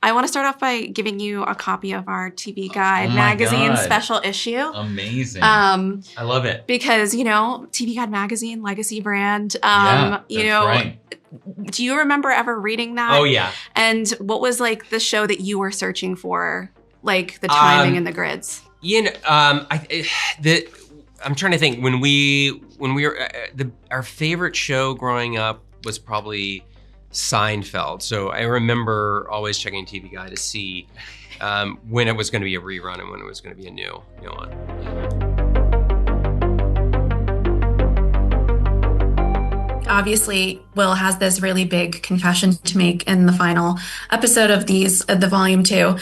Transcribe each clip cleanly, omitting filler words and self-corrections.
I want to start off by giving you a copy of our TV Guide Oh my magazine God. special issue. Amazing. I love it. Because, TV Guide magazine, legacy brand. Yeah, that's right. Do you remember ever reading that? Oh, yeah. And what was like the show that you were searching for, like the timing and the grids? I'm trying to think. When we were our favorite show growing up was probably Seinfeld. So I remember always checking TV Guide to see when it was going to be a rerun and when it was going to be a new one. Obviously, Will has this really big confession to make in the final episode of the volume 2.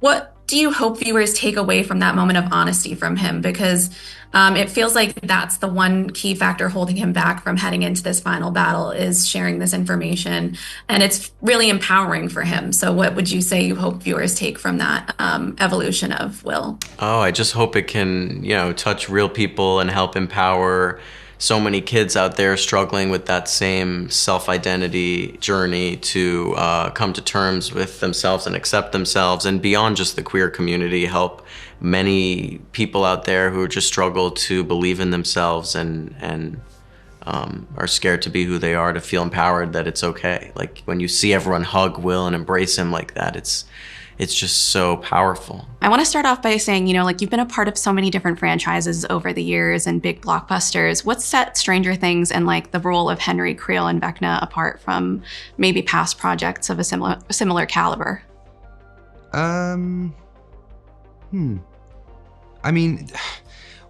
What do you hope viewers take away from that moment of honesty from him? Because it feels like that's the one key factor holding him back from heading into this final battle, is sharing this information. And it's really empowering for him. So what would you say you hope viewers take from that evolution of Will? Oh, I just hope it can, touch real people and help empower so many kids out there struggling with that same self-identity journey to come to terms with themselves and accept themselves, and beyond just the queer community, help many people out there who just struggle to believe in themselves and are scared to be who they are, to feel empowered that it's okay. Like when you see everyone hug Will and embrace him like that, it's just so powerful. I want to start off by saying, you've been a part of so many different franchises over the years and big blockbusters. What set Stranger Things and the role of Henry Creel and Vecna apart from maybe past projects of a similar caliber? I mean,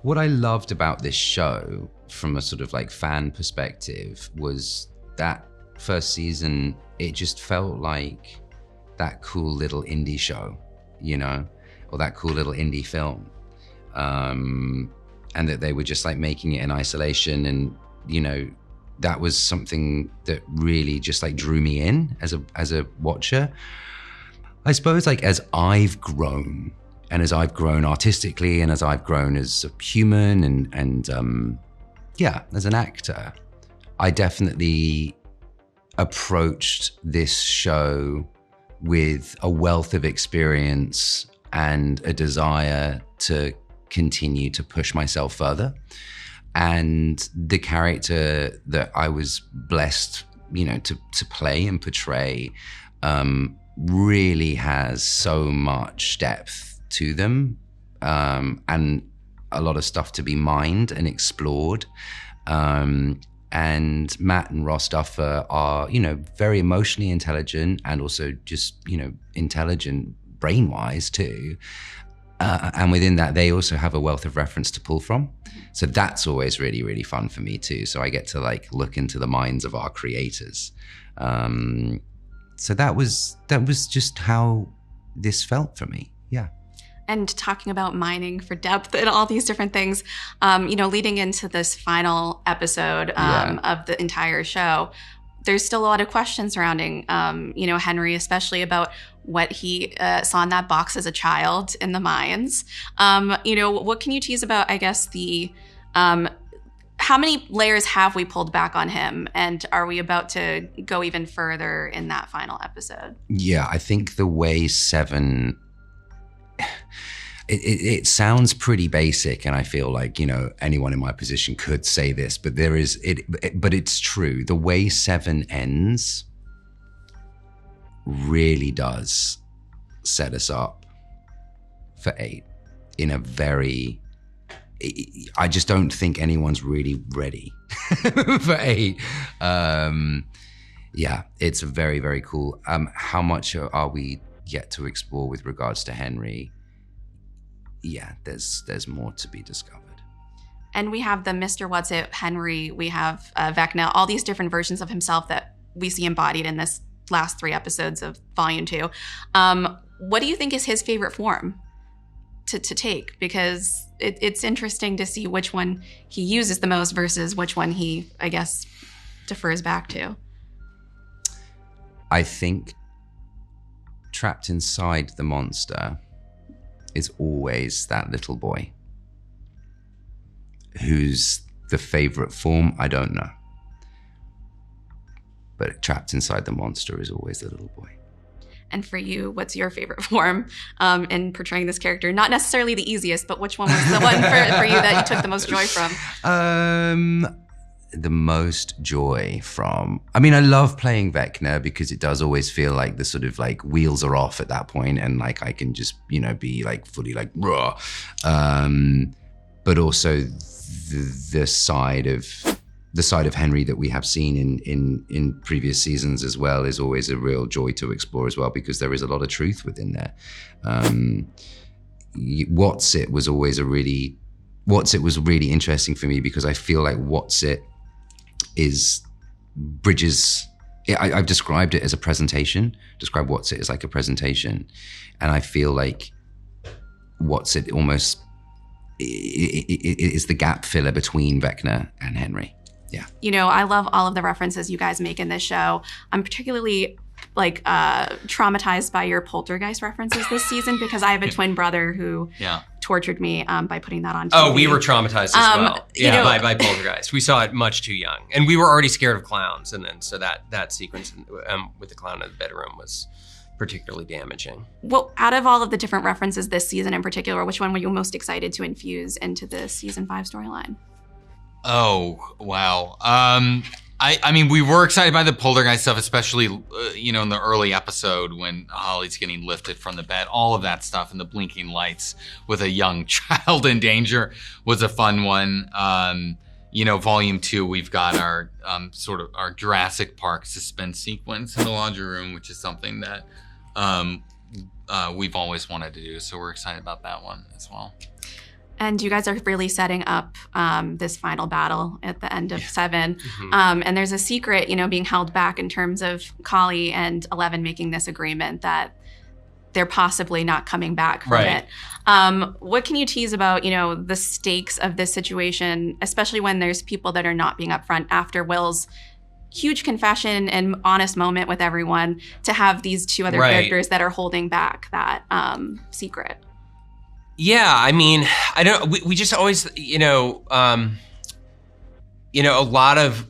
what I loved about this show from a sort of fan perspective was that first season, it just felt like that cool little indie show, or that cool little indie film. And that they were just making it in isolation. And, that was something that really just drew me in as a watcher. I suppose as I've grown, and as I've grown artistically, and as I've grown as a human and as an actor, I definitely approached this show with a wealth of experience and a desire to continue to push myself further. And the character that I was blessed, to play and portray, really has so much depth to them, and a lot of stuff to be mined and explored. And Matt and Ross Duffer are, very emotionally intelligent, and also just, intelligent brain-wise too. And within that, they also have a wealth of reference to pull from. So that's always really, really fun for me too. So I get to look into the minds of our creators. So that was just how this felt for me. Yeah. And talking about mining for depth and all these different things, leading into this final episode of the entire show, there's still a lot of questions surrounding, Henry, especially about what he saw in that box as a child in the mines. What can you tease about, I guess, how many layers have we pulled back on him? And are we about to go even further in that final episode? Yeah, I think the way 7... It sounds pretty basic, and I feel like, anyone in my position could say this, but but it's true. The way 7 ends really does set us up for 8 in a very... I just don't think anyone's really ready for 8. It's very, very cool. How much are we yet to explore with regards to Henry? Yeah, there's more to be discovered. And we have the Mr. What's It Henry, we have Vecna, all these different versions of himself that we see embodied in this last 3 episodes of Volume 2. What do you think is his favorite form to take? Because it's interesting to see which one he uses the most versus which one he, I guess, defers back to. I think trapped inside the monster is always that little boy. Who's the favorite form, I don't know. But trapped inside the monster is always the little boy. And for you, what's your favorite form in portraying this character? Not necessarily the easiest, but which one was the one for you that you took the most joy from? The most joy from, I mean, I love playing Vecna because it does always feel like the sort of like wheels are off at that point, and like I can just, you know, be like fully like raw. But also the side of Henry that we have seen in previous seasons as well is always a real joy to explore as well, because there is a lot of truth within there. What's It was really interesting for me because I feel like What's It bridges. I've described it as a presentation. Describe What's It as like a presentation, and I feel like What's It almost is the gap filler between Vecna and Henry. Yeah. You know, I love all of the references you guys make in this show. I'm particularly like traumatized by your poltergeist references this season because I have a twin brother who tortured me by putting that on TV. Oh, we were traumatized as well. Yeah, by poltergeist. We saw it much too young, and we were already scared of clowns, and then so that sequence with the clown in the bedroom was particularly damaging. Well, out of all of the different references this season in particular, which one were you most excited to infuse into the season 5 storyline? Oh, wow. I mean, we were excited by the poltergeist stuff, especially, in the early episode when Holly's getting lifted from the bed. All of that stuff and the blinking lights with a young child in danger was a fun one. Volume 2, we've got our sort of our Jurassic Park suspense sequence in the laundry room, which is something that we've always wanted to do. So we're excited about that one as well. And you guys are really setting up this final battle at the end of 7. Mm-hmm. And there's a secret, being held back in terms of Kali and 11 making this agreement that they're possibly not coming back from it. What can you tease about, the stakes of this situation, especially when there's people that are not being upfront after Will's huge confession and honest moment with everyone, to have these 2 other characters that are holding back that secret? Yeah, I mean, we just always, a lot of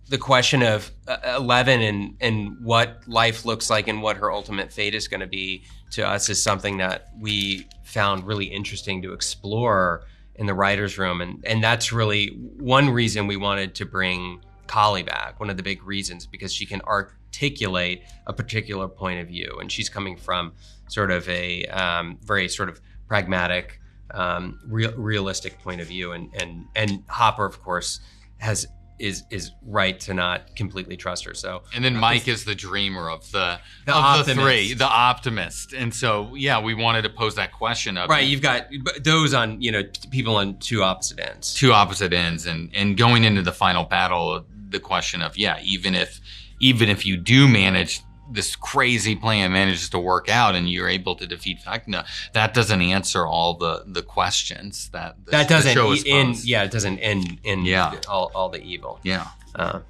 the question of 11 and what life looks like and what her ultimate fate is going to be to us is something that we found really interesting to explore in the writer's room. And that's really one reason we wanted to bring Kali back, one of the big reasons, because she can articulate a particular point of view. And she's coming from sort of a very sort of pragmatic, realistic point of view, and Hopper, of course, is right to not completely trust her. So, and then Mike is the dreamer of the 3, the optimist, and so we wanted to pose that question of you've got those on people on two opposite ends, and going into the final battle, the question of even if you do manage this crazy plan manages to work out and you're able to defeat Vecna, that doesn't answer all the questions that doesn't show is end. posed. Yeah, it doesn't end in all the evil. Yeah,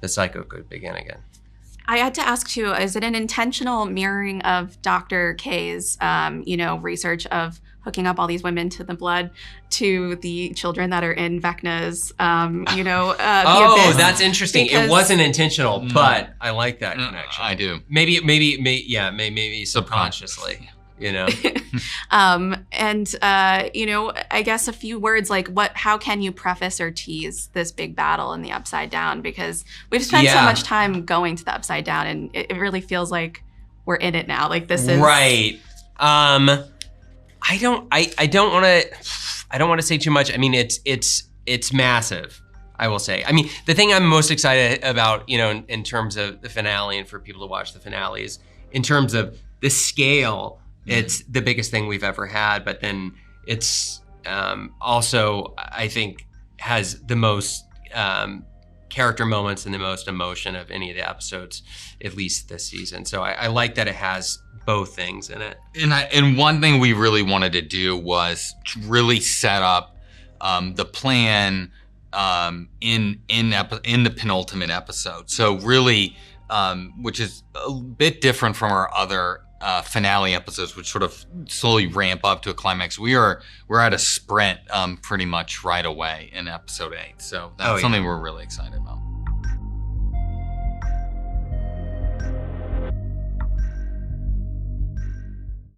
the cycle could begin again. I had to ask too: is it an intentional mirroring of Dr. K's, research of hooking up all these women to the blood to the children that are in Vecna's, the abyss? That's interesting. It wasn't intentional, but I like that connection. I do. Maybe subconsciously, I guess a few words like how can you preface or tease this big battle in the Upside Down? Because we've spent so much time going to the Upside Down, and it really feels like we're in it now. Like this is right. I don't want to say too much. I mean, it's massive, I will say. I mean, the thing I'm most excited about, in terms of the finale and for people to watch the finale is in terms of the scale, it's the biggest thing we've ever had, but then it's also, I think, has the most character moments and the most emotion of any of the episodes, at least this season. So I like that it has both things in it. And one thing we really wanted to do was to really set up the plan in the penultimate episode. So really, which is a bit different from our other finale episodes, which sort of slowly ramp up to a climax. We're at a sprint pretty much right away in episode 8. So that's something we're really excited about.